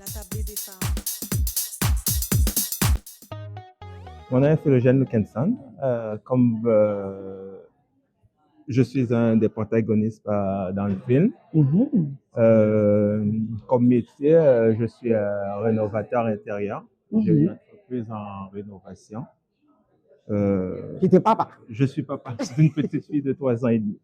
La tablée des femmes. Mon nom est Philogène Lukenson. Je suis un des protagonistes dans le film. Mhm. Comme métier, je suis rénovateur intérieur. J'ai une entreprise en rénovation. Tu étais papa. Je suis papa d'une petite fille de 3 ans et demi.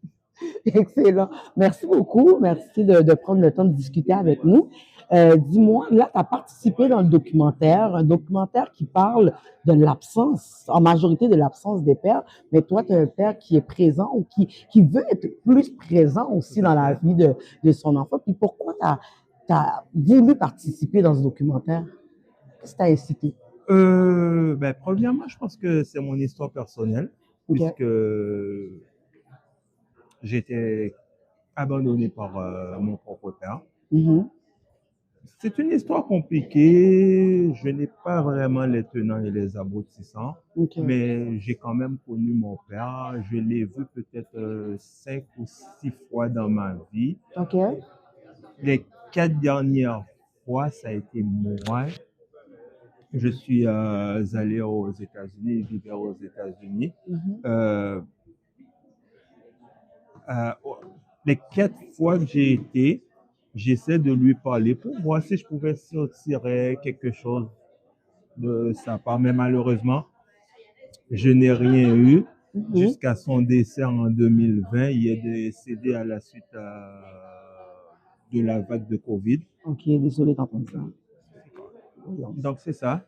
Excellent. Merci beaucoup. Merci de prendre le temps de discuter avec nous. Dis-moi, là, tu as participé dans le documentaire, un documentaire qui parle de l'absence, en majorité de l'absence des pères, mais toi, tu as un père qui est présent ou qui veut être plus présent aussi dans la vie de son enfant. Puis pourquoi tu as voulu participer dans ce documentaire? Qu'est-ce qui t'a incité? Premièrement, je pense que c'est mon histoire personnelle, puisque j'ai été abandonné par mon propre père. Mhm. C'est une histoire compliquée. Je n'ai pas vraiment les tenants et les aboutissants, mais j'ai quand même connu mon père. Je l'ai vu peut-être 5 ou 6 fois dans ma vie. Les 4 dernières fois, ça a été moi. Je suis allé aux États-Unis, vivre aux États-Unis. Les 4 fois que j'ai été, j'essaie de lui parler pour voir si je pouvais sortir quelque chose de sa part. Mais malheureusement, je n'ai rien eu jusqu'à son décès en 2020. Il est décédé à la suite de la vague de COVID. Ok, désolé d'entendre ça. Donc, c'est ça.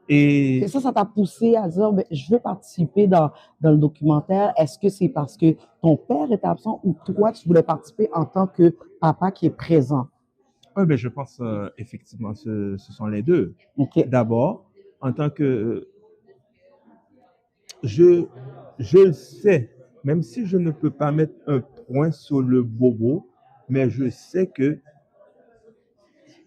Et ça t'a poussé à dire, je veux participer dans le documentaire. Est-ce que c'est parce que ton père est absent ou toi, tu voulais participer en tant que papa qui est présent? Je pense effectivement, ce sont les deux. D'abord, en tant que... je le sais, même si je ne peux pas mettre un point sur le bobo, mais je sais que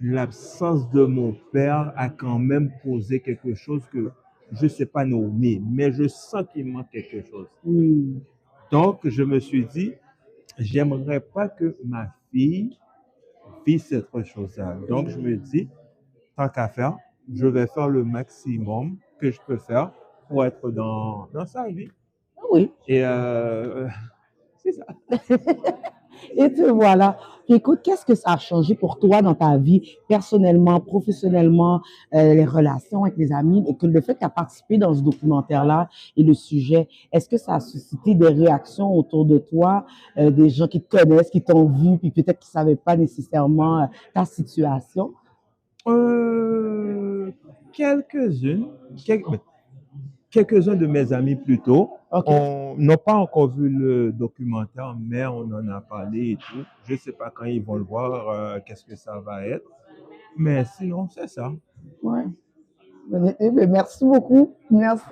l'absence de mon père a quand même posé quelque chose que je ne sais pas nommer, mais je sens qu'il manque quelque chose. Donc, je me suis dit, j'aimerais pas que ma fille vive cette chose-là. Donc, je me dis, tant qu'à faire, je vais faire le maximum que je peux faire pour être dans sa vie. Oui. Et c'est ça. Et te voilà. Écoute, qu'est-ce que ça a changé pour toi dans ta vie, personnellement, professionnellement, les relations avec les amis, et que le fait que tu as participé dans ce documentaire-là et le sujet, est-ce que ça a suscité des réactions autour de toi, des gens qui te connaissent, qui t'ont vu, puis peut-être qui ne savaient pas nécessairement ta situation? Quelques-unes. Quelques-uns de mes amis plutôt n'ont pas encore vu le documentaire, mais on en a parlé et tout. Je ne sais pas quand ils vont le voir, qu'est-ce que ça va être. Mais sinon, c'est ça. Ouais. Merci beaucoup. Merci.